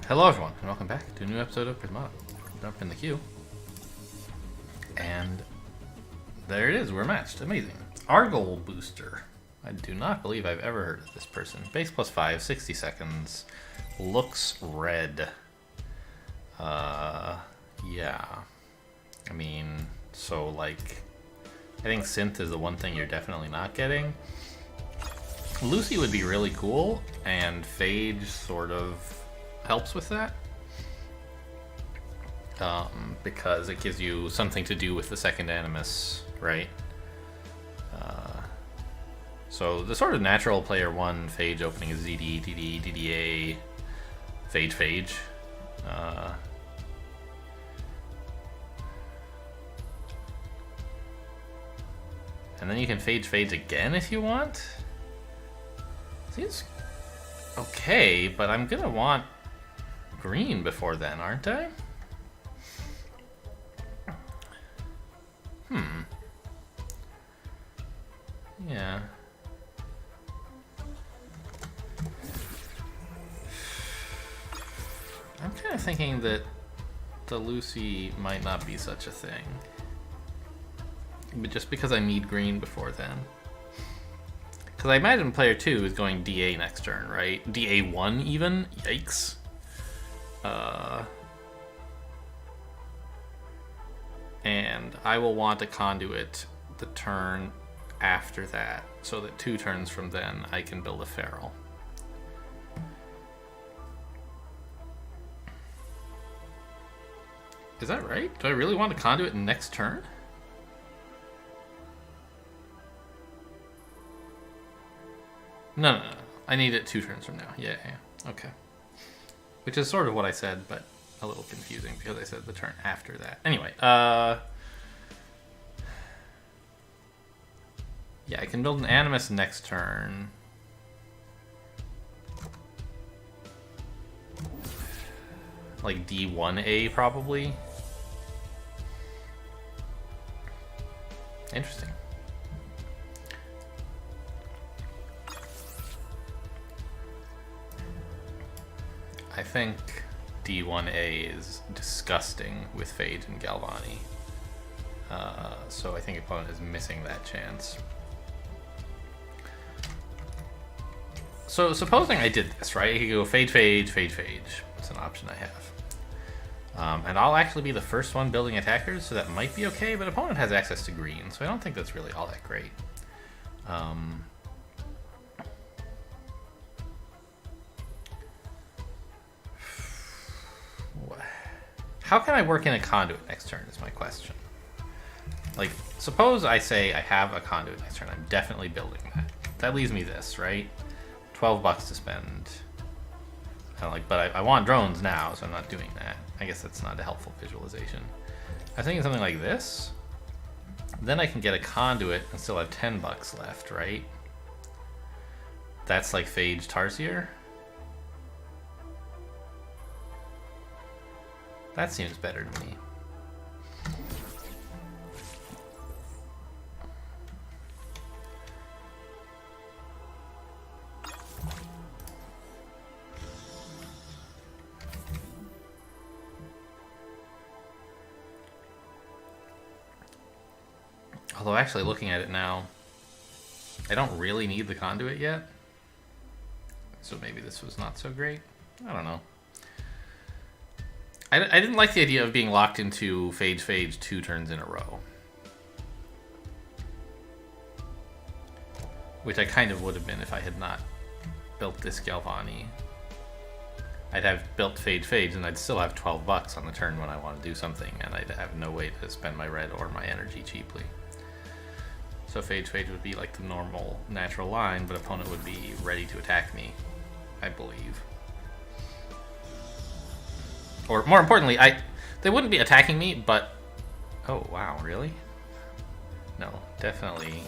Hello everyone, and welcome back to a new episode of Prismata. Jump in the queue. And there it is, we're matched. Amazing. Argol Booster. I do not believe I've ever heard of this person. Base plus 5, 60 seconds. Looks red. Yeah. I mean, so like, I think Synth is the one thing you're definitely not getting. Lucy would be really cool, and Phage sort of helps with that. Because it gives you something to do with the second Animus, right? So the sort of natural player 1 Phage opening is ZD, DD, DDA, Phage. And then you can Phage again if you want. Seems okay, but I'm gonna want green before then, aren't I? Yeah. I'm kind of thinking that the Lucy might not be such a thing. But just because I need green before then. Because I imagine player 2 is going DA next turn, right? DA1 even? Yikes. And I will want a conduit the turn after that, so that 2 turns from then I can build a feral. Is that right? Do I really want a conduit next turn? No. I need it 2 turns from now. Yeah. Okay. Which is sort of what I said, but a little confusing because I said the turn after that. Anyway, yeah, I can build an Animus next turn. Like D1A probably. Interesting. I think D1A is disgusting with Phage and Galvani. So I think opponent is missing that chance. So supposing I did this, right? I could go Phage. It's an option I have. And I'll actually be the first one building attackers, so that might be okay, but opponent has access to green, so I don't think that's really all that great. How can I work in a conduit next turn is my question. Like, suppose I say I have a conduit next turn. I'm definitely building that. That leaves me this, right? 12 bucks to spend. But I want drones now, so I'm not doing that. I guess that's not a helpful visualization. I was thinking something like this. Then I can get a conduit and still have 10 bucks left, right? That's like Phage Tarsier. That seems better to me. Although actually looking at it now, I don't really need the conduit yet. So maybe this was not so great. I don't know. I didn't like the idea of being locked into Phage 2 turns in a row. Which I kind of would have been if I had not built this Galvani. I'd have built Phage and I'd still have 12 bucks on the turn when I want to do something, and I'd have no way to spend my red or my energy cheaply. So Phage would be like the normal natural line, but opponent would be ready to attack me, I believe. Or more importantly, they wouldn't be attacking me, but... Oh, wow, really? No, definitely.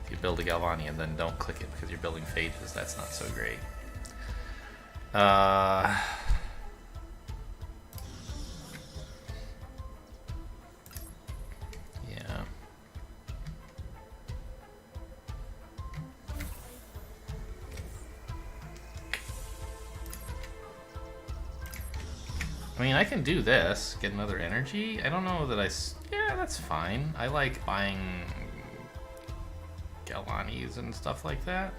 If you build a Galvani and then don't click it because you're building Phages, that's not so great. Yeah. I mean, I can do this, get another energy. I don't know that yeah, that's fine. I like buying Galvanis and stuff like that.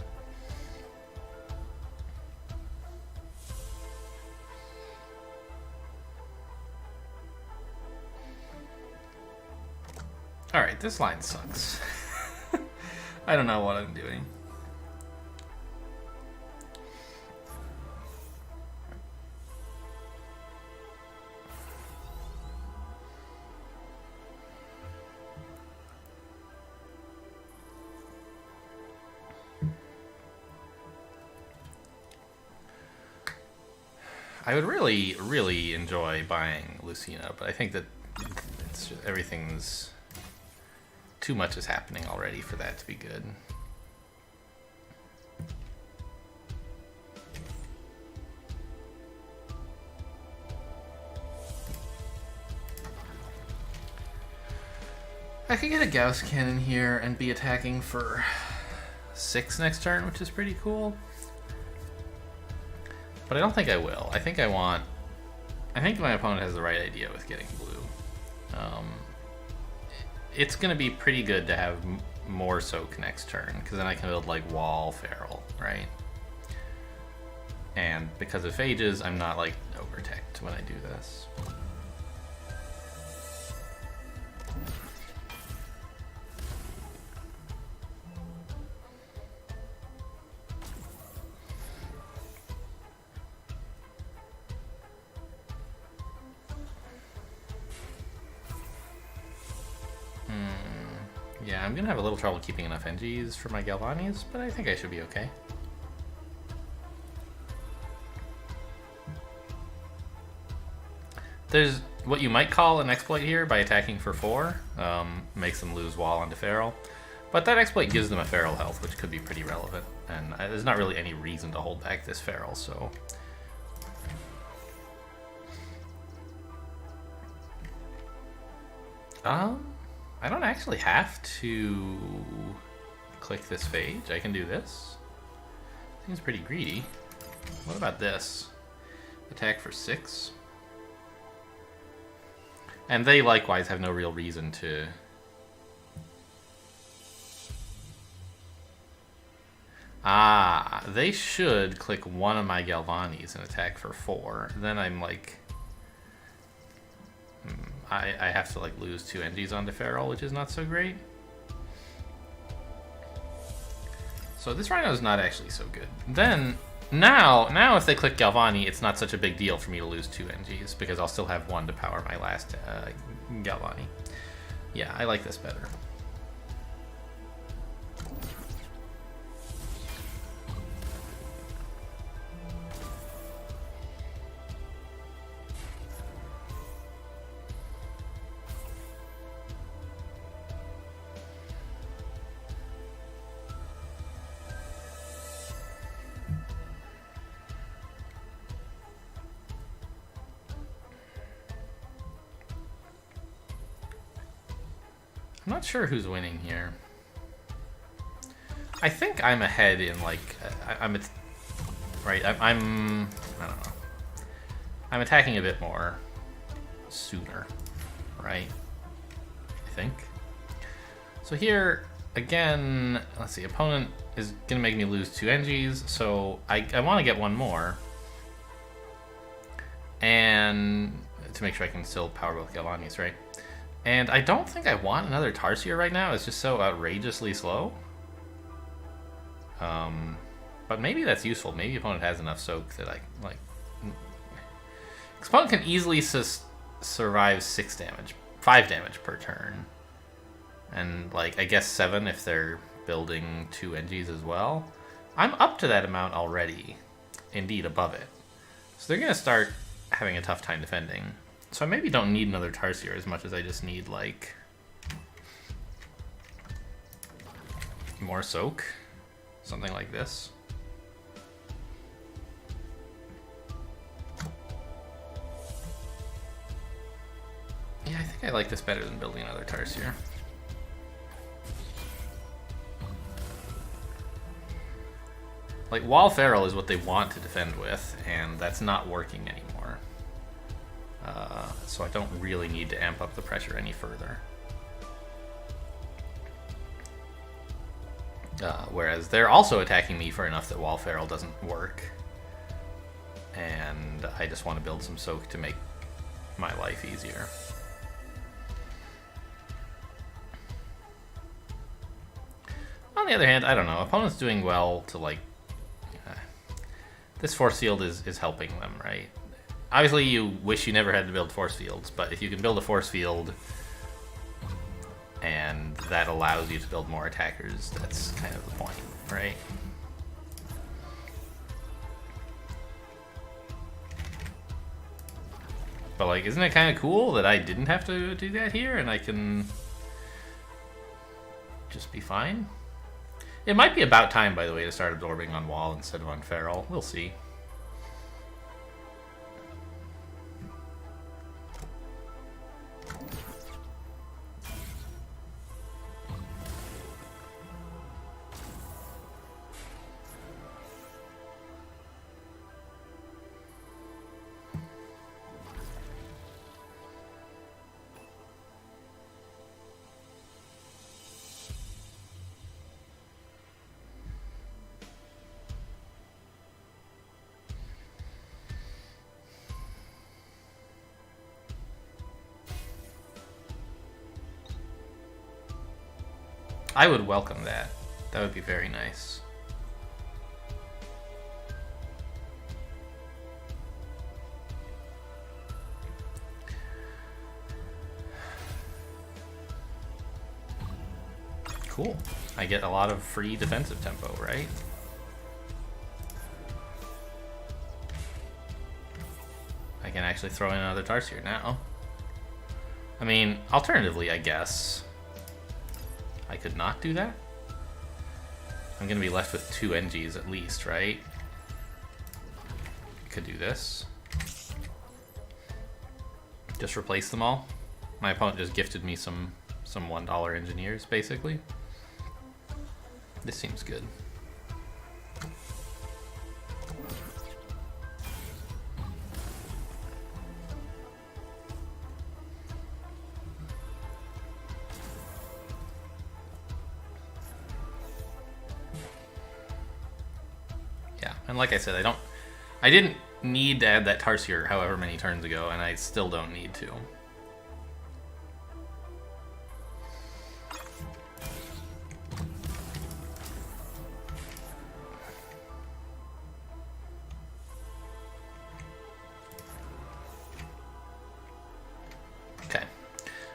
Alright, this line sucks. I don't know what I'm doing. I would really, really enjoy buying Lucina, but I think that it's just, everything's... too much is happening already for that to be good. I could get a Gauss Cannon here and be attacking for 6 next turn, which is pretty cool. But I don't think I will. I think my opponent has the right idea with getting blue. It's going to be pretty good to have more soak next turn, because then I can build like Wall Feral, right? And because of phages, I'm not like overtech when I do this. Yeah, I'm gonna have a little trouble keeping enough NGs for my Galvanis, but I think I should be okay. There's what you might call an exploit here by attacking for 4, makes them lose wall onto Feral. But that exploit gives them a Feral health, which could be pretty relevant, and there's not really any reason to hold back this Feral, so... I don't actually have to click this phage. I can do this. Seems pretty greedy. What about this? Attack for 6. And they likewise have no real reason to... they should click one of my Galvanis and attack for 4. Then I'm like... I have to like lose 2 NGs onto Feral, which is not so great. So this Rhino is not actually so good. Then, now if they click Galvani, it's not such a big deal for me to lose 2 NGs, because I'll still have 1 to power my last Galvani. Yeah, I like this better. I'm not sure who's winning here. I think I'm ahead in like I don't know. I'm attacking a bit more sooner, right? I think. So here again, let's see. Opponent is gonna make me lose 2 NGs, so I want to get 1 more, and to make sure I can still power both Galvanis, right? And I don't think I want another Tarsier right now. It's just so outrageously slow. But maybe that's useful. Maybe opponent has enough soak that I like. Opponent can easily survive 6 damage, 5 damage per turn, and like I guess 7 if they're building 2 NGs as well. I'm up to that amount already, indeed above it. So they're gonna start having a tough time defending. So I maybe don't need another Tarsier as much as I just need, like, more soak. Something like this. Yeah, I think I like this better than building another Tarsier. Like, Wall Feral is what they want to defend with, and that's not working anymore. So I don't really need to amp up the pressure any further. Whereas they're also attacking me for enough that Wall Feral doesn't work. And I just want to build some soak to make my life easier. On the other hand, I don't know. Opponent's doing well to, like... this force field is helping them, right? Obviously, you wish you never had to build force fields, but if you can build a force field and that allows you to build more attackers, that's kind of the point, right? But, like, isn't it kind of cool that I didn't have to do that here and I can just be fine? It might be about time, by the way, to start absorbing on Wall instead of on Feral. We'll see. I would welcome that. That would be very nice. Cool. I get a lot of free defensive tempo, right? I can actually throw in another Tarsier now. I mean, alternatively, I guess I could not do that. I'm gonna be left with 2 NGs at least, right? Could do this. Just replace them all. My opponent just gifted me some $1 engineers, basically. This seems good. And like I said, I didn't need to add that Tarsier however many turns ago, and I still don't need to. Okay.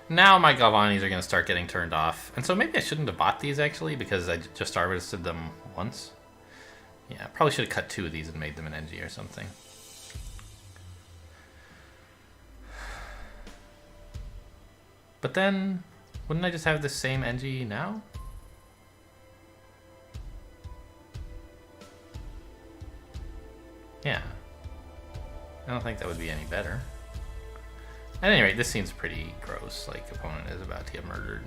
Now my Galvanis are going to start getting turned off. And so maybe I shouldn't have bought these, actually, because I just harvested them once. Yeah, probably should have cut 2 of these and made them an NG or something. But then, wouldn't I just have the same NG now? Yeah. I don't think that would be any better. At any rate, this seems pretty gross, like opponent is about to get murdered.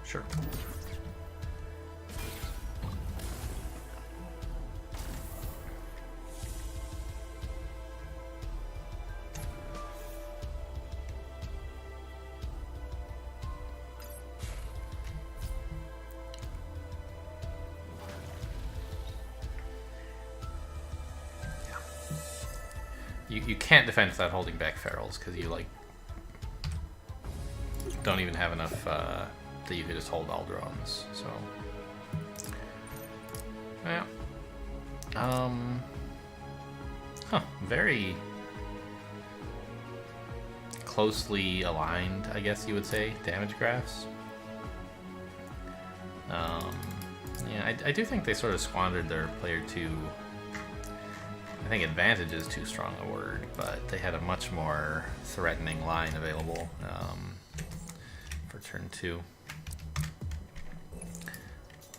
Sure. You can't defend without holding back ferals because you like don't even have enough that you could just hold all drones. So yeah, very closely aligned, I guess you would say, damage graphs. Yeah, I do think they sort of squandered their player 2. I think advantage is too strong a word, but they had a much more threatening line available for turn 2.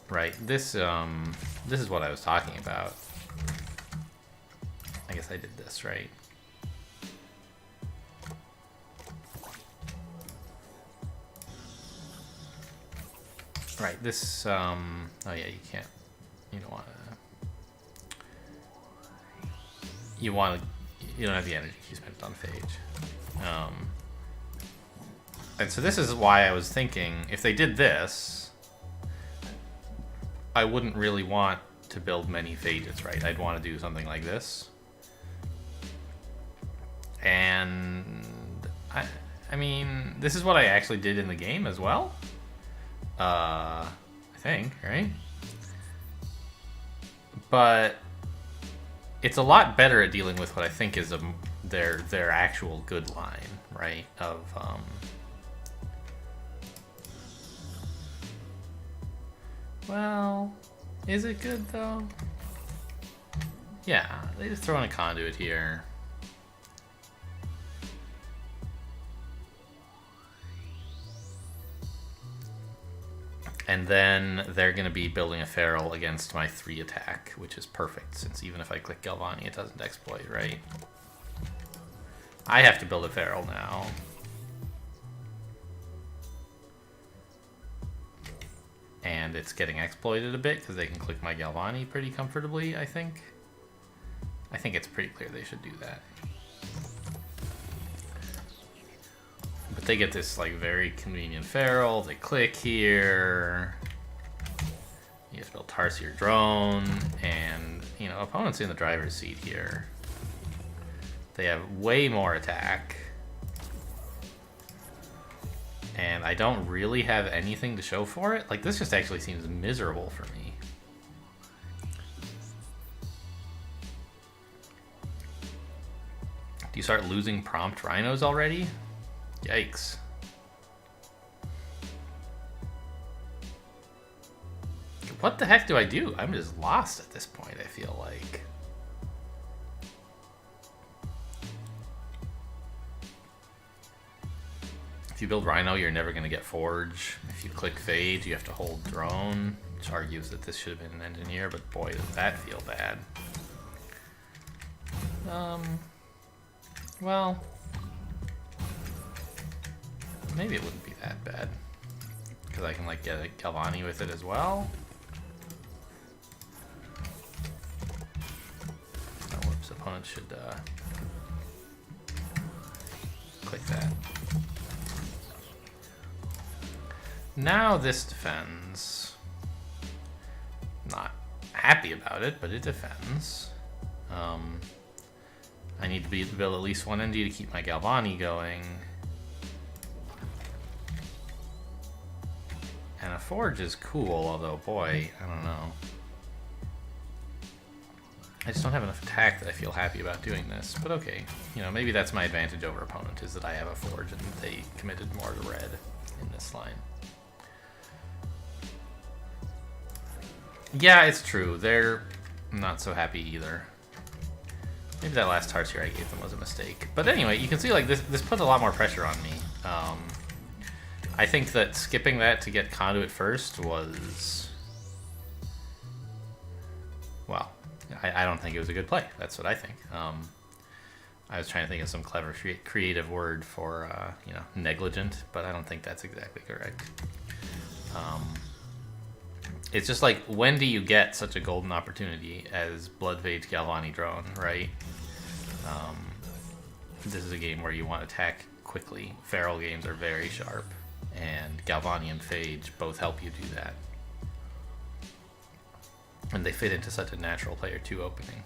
Right, this is what I was talking about. I guess I did this, right? Right, this, oh yeah, you can't, you don't want to. you don't have the energy, you spend it on phage. And so this is why I was thinking, if they did this, I wouldn't really want to build many phages, right? I'd want to do something like this. And I mean, this is what I actually did in the game as well. I think, right? But it's a lot better at dealing with what I think is their actual good line, right? Of well, is it good though? Yeah, they just throw in a conduit here. And then they're going to be building a feral against my 3 attack, which is perfect, since even if I click Galvani, it doesn't exploit, right? I have to build a feral now. And it's getting exploited a bit, because they can click my Galvani pretty comfortably, I think. I think it's pretty clear they should do that. But they get this like very convenient feral. They click here. You just build Tarsier drone, and you know, opponents in the driver's seat here. They have way more attack, and I don't really have anything to show for it. Like, this just actually seems miserable for me. Do you start losing prompt rhinos already? Yikes. What the heck do I do? I'm just lost at this point, I feel like. If you build Rhino, you're never going to get Forge. If you click Fade, you have to hold Drone, which argues that this should have been an Engineer, but boy, does that feel bad. Well, maybe it wouldn't be that bad, because I can like get a Galvani with it as well. Oh, whoops, opponent should click that. Now this defends. Not happy about it, but it defends. I need to build at least one NG to keep my Galvani going. And a Forge is cool, although, boy, I don't know. I just don't have enough attack that I feel happy about doing this. But okay, you know, maybe that's my advantage over opponent, is that I have a Forge and they committed more to red in this line. Yeah, it's true. They're not so happy either. Maybe that last Tarsier I gave them was a mistake. But anyway, you can see like this put a lot more pressure on me. I think that skipping that to get Conduit first was... well, I don't think it was a good play. That's what I think. I was trying to think of some clever creative word for, you know, negligent, but I don't think that's exactly correct. It's just like, when do you get such a golden opportunity as Bloodphage Galvani drone, right? This is a game where you want to attack quickly. Feral games are very sharp, and Galvani and Phage both help you do that. And they fit into such a natural player 2 opening.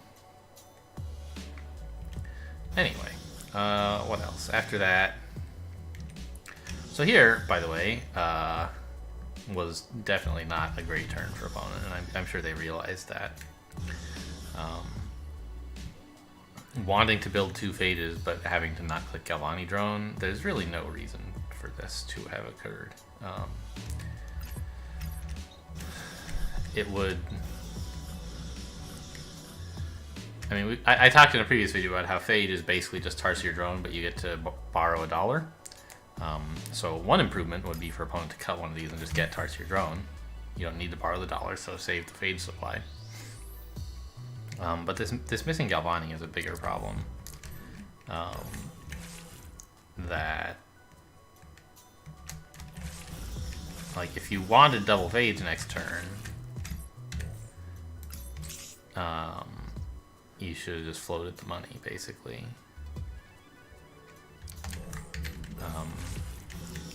Anyway, what else? After that... so here, by the way, was definitely not a great turn for opponent, and I'm sure they realized that. Wanting to build 2 phages, but having to not click Galvani drone, there's really no reason for this to have occurred. It would... I mean, I talked in a previous video about how Phage is basically just Tarsier drone, but you get to borrow $1. So one improvement would be for opponent to cut one of these and just get Tarsier drone. You don't need to borrow the $1, so save the Phage supply. But this missing Galvani is a bigger problem. That, like, if you wanted double Phage next turn, you should have just floated the money, basically.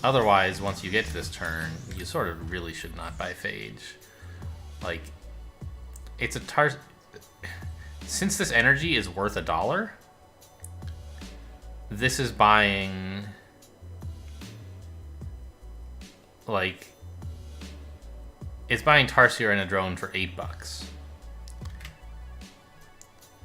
Otherwise, once you get to this turn, you sort of really should not buy Phage. Like, it's a since this energy is worth $1, this is buying, like, it's buying Tarsier and a drone for $8.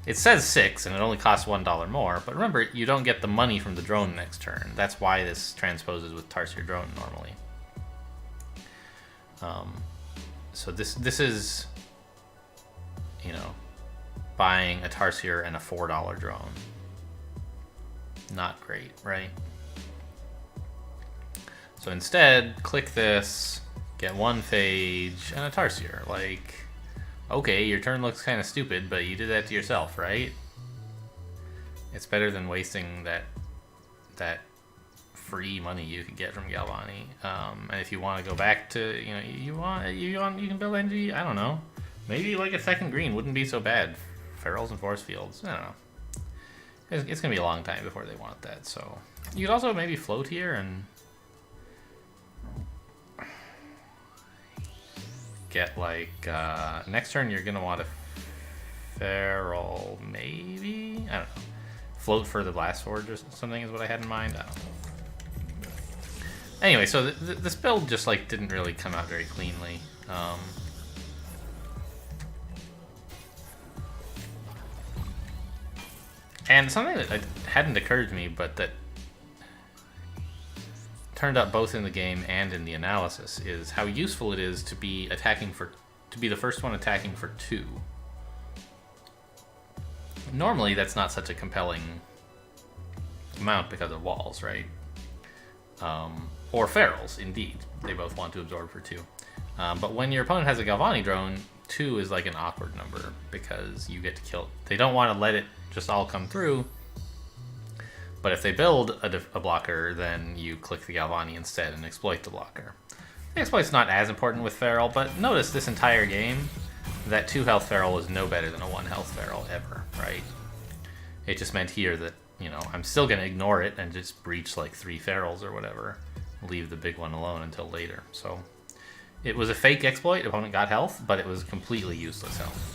It says 6, and it only costs $1 more, but remember, you don't get the money from the drone next turn. That's why this transposes with Tarsier drone normally. So this is, you know, buying a Tarsier and a $4 drone. Not great, right? So instead, click this, get 1 Phage, and a Tarsier. Like, okay, your turn looks kind of stupid, but you did that to yourself, right? It's better than wasting that free money you could get from Galvani. And if you want to go back to, you know, you can build energy. I don't know. Maybe like a second green wouldn't be so bad. Ferals and force fields. I don't know. It's gonna be a long time before they want that. So you could also maybe float here and get like next turn you're gonna want a feral, maybe? I don't know. Float for the blast forge or something is what I had in mind. I don't know. Anyway, so this build just like didn't really come out very cleanly. And something that hadn't occurred to me, but that turned up both in the game and in the analysis, is how useful it is to be the first one attacking for 2. Normally, that's not such a compelling amount because of walls, right? Or ferals, indeed. They both want to absorb for 2. But when your opponent has a Galvani drone, 2 is like an awkward number because you get to kill. They don't want to let it just all come through. But if they build a blocker, then you click the Galvani instead and exploit the blocker. The exploit's not as important with Feral, but notice this entire game, that 2 health Feral was no better than a 1 health Feral ever, right? It just meant here that, you know, I'm still going to ignore it and just breach like 3 Ferals or whatever. Leave the big one alone until later. So it was a fake exploit, opponent got health, but it was completely useless health.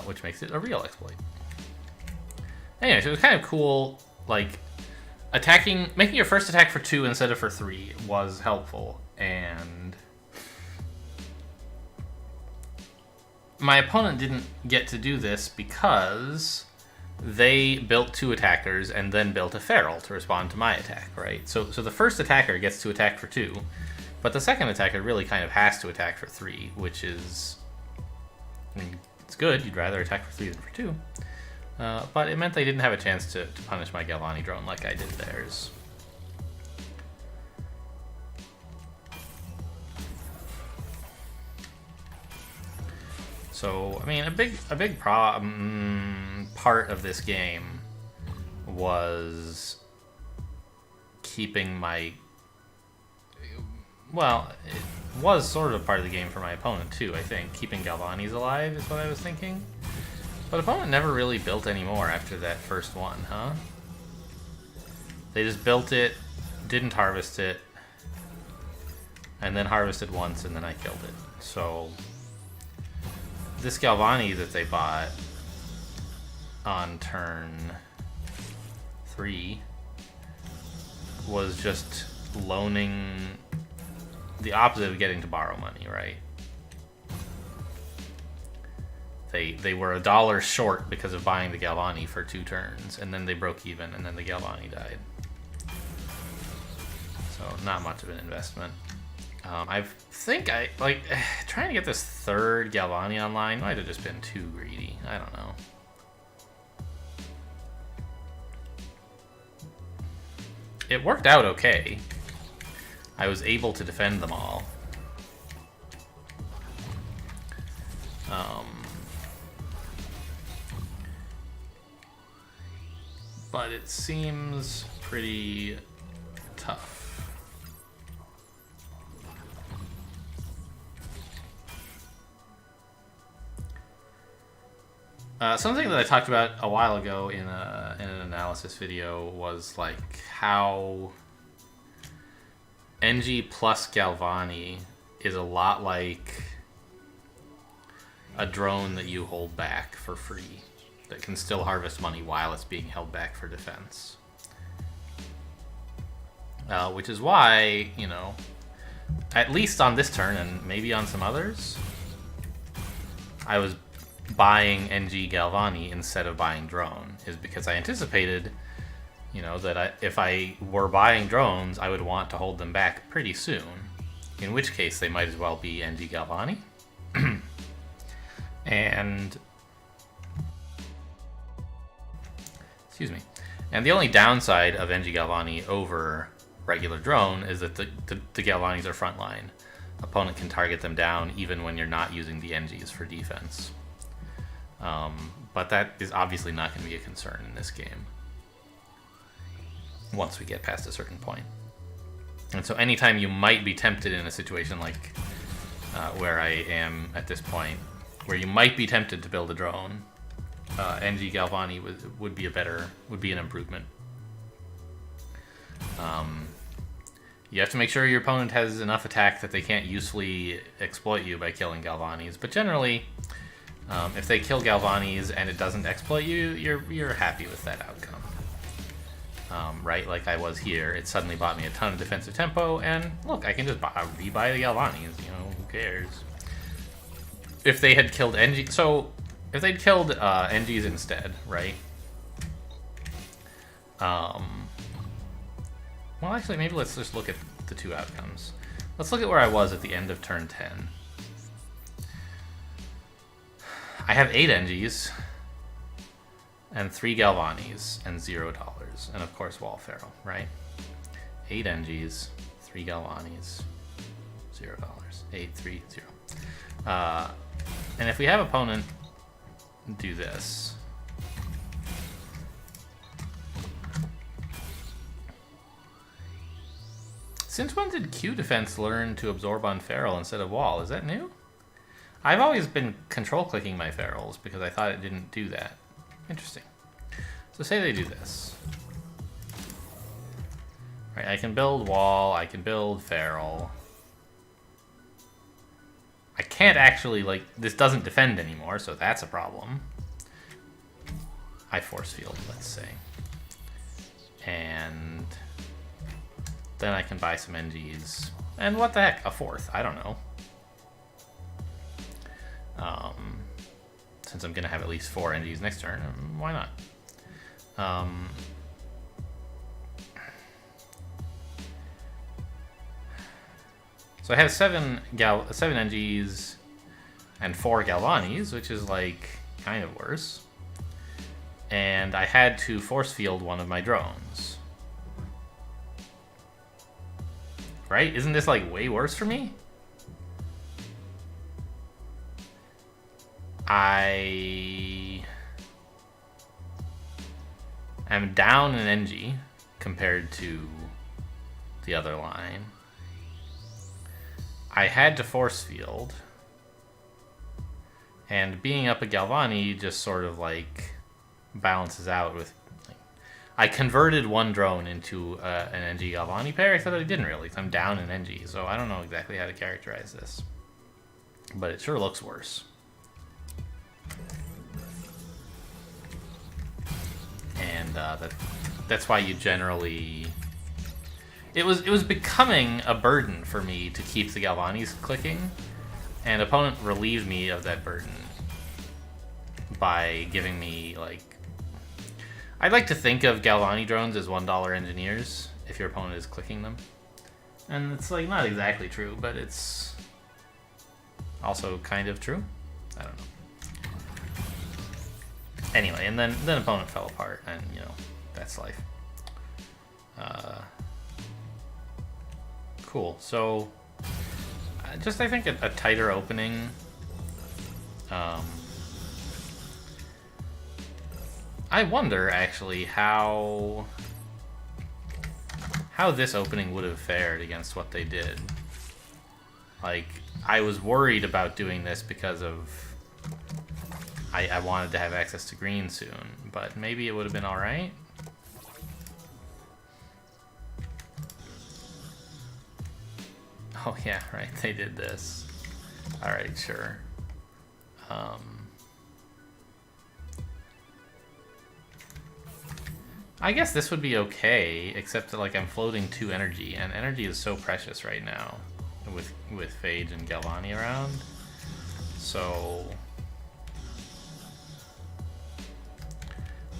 Which makes it a real exploit. Anyway, so it was kind of cool, like, making your first attack for 2 instead of for 3 was helpful, and my opponent didn't get to do this because they built 2 attackers and then built a feral to respond to my attack, right? So the first attacker gets to attack for 2, but the second attacker really kind of has to attack for 3, which is, I mean, it's good. You'd rather attack for 3 than for 2. But it meant they didn't have a chance to punish my Galvani drone like I did theirs. So, I mean, a big part of this game was keeping my... Well, it was sort of part of the game for my opponent, too, I think. Keeping Galvani's alive is what I was thinking. But opponent never really built any more after that first one, huh? They just built it, didn't harvest it, and then harvested once, and then I killed it. So this Galvani that they bought on turn 3 was just loaning the opposite of getting to borrow money, right? They were $1 short because of buying the Galvani for 2 turns, and then they broke even, and then the Galvani died. So not much of an investment. I think trying to get this 3rd Galvani online might have just been too greedy. I don't know. It worked out okay. I was able to defend them all. But it seems pretty tough. Something that I talked about a while ago in an analysis video was like how NG plus Galvani is a lot like a drone that you hold back for free that can still harvest money while it's being held back for defense. Which is why, you know, at least on this turn and maybe on some others, I was buying NG Galvani instead of buying drone, is because I anticipated, you know, that if I were buying drones, I would want to hold them back pretty soon, in which case they might as well be NG Galvani. And excuse me. And the only downside of NG Galvani over regular drone is that the Galvanis are frontline. Opponent can target them down even when you're not using the NGs for defense. But that is obviously not going to be a concern in this game once we get past a certain point. And so anytime you might be tempted in a situation like where I am at this point, where you might be tempted to build a drone, NG Galvani would be an improvement. You have to make sure your opponent has enough attack that they can't usefully exploit you by killing Galvanis. But generally, if they kill Galvanis and it doesn't exploit you, you're happy with that outcome. Right, like I was here. It suddenly bought me a ton of defensive tempo, and look, I can just rebuy the Galvanis. You know, who cares? If they had killed NG, so if they'd killed NGs instead, right? Well, actually, maybe let's just look at the two outcomes. Let's look at where I was at the end of turn 10. I have 8 NGs and 3 Galvanis and $0. And of course, Wall Pharaoh, right? 8 NGs, 3 Galvanis, $0. 8, 3, 0. And if we have opponent do this, since when did Q defense learn to absorb on Feral instead of Wall? Is that new? I've always been control clicking my Ferals because I thought it didn't do that. Interesting. So say they do this. Right, I can build Wall, I can build Feral. I can't actually, like, this doesn't defend anymore, so that's a problem. I force field, let's say. And then I can buy some NGs. And what the heck, a 4th, I don't know. Since I'm going to have at least 4 NGs next turn, why not? So I have 7 NGs and 4 Galvanis, which is like kind of worse. And I had to force field one of my drones. Right? Isn't this like way worse for me? I am down an NG compared to the other line. I had to force field, and being up a Galvani just sort of like balances out with. Like, I converted one drone into an NG Galvani pair, except I didn't really. I'm down an NG, so I don't know exactly how to characterize this, but it sure looks worse. And that's why you generally. It was becoming a burden for me to keep the Galvanis clicking, and opponent relieved me of that burden by giving me, like... I'd like to think of Galvani drones as $1 engineers if your opponent is clicking them. And it's, like, not exactly true, but it's also kind of true. I don't know. Anyway, and then opponent fell apart, and, you know, that's life. Cool. So, just I think a tighter opening. I wonder actually how this opening would have fared against what they did. Like, I was worried about doing this because of I wanted to have access to green soon, but maybe it would have been alright. Oh yeah, right, they did this. Alright, sure. I guess this would be okay, except that like I'm floating 2 energy, and energy is so precious right now with Phage and Galvani around. So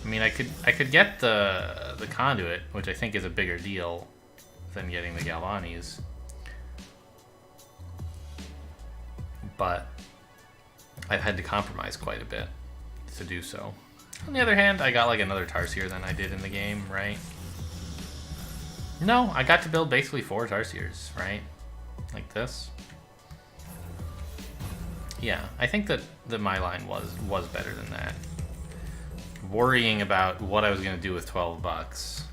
I mean, I could get the conduit, which I think is a bigger deal than getting the Galvanis. But I've had to compromise quite a bit to do so. On the other hand, I got like another Tarsier than I did in the game, right? No, I got to build basically 4 Tarsiers, right? Like this. Yeah, I think that my line was better than that. Worrying about what I was going to do with 12 bucks.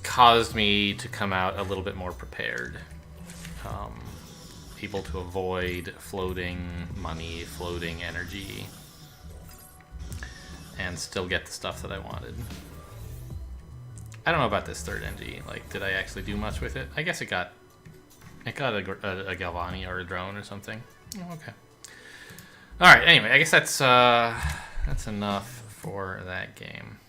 Caused me to come out a little bit more prepared. Able to avoid floating money, floating energy, and still get the stuff that I wanted. I don't know about this third NG. Like, did I actually do much with it? I guess it got a Galvani or a drone or something. Oh, okay. All right. Anyway, I guess that's enough for that game.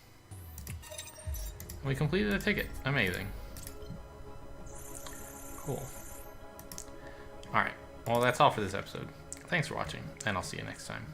We completed a ticket. Amazing. Cool. All right. Well, that's all for this episode. Thanks for watching, and I'll see you next time.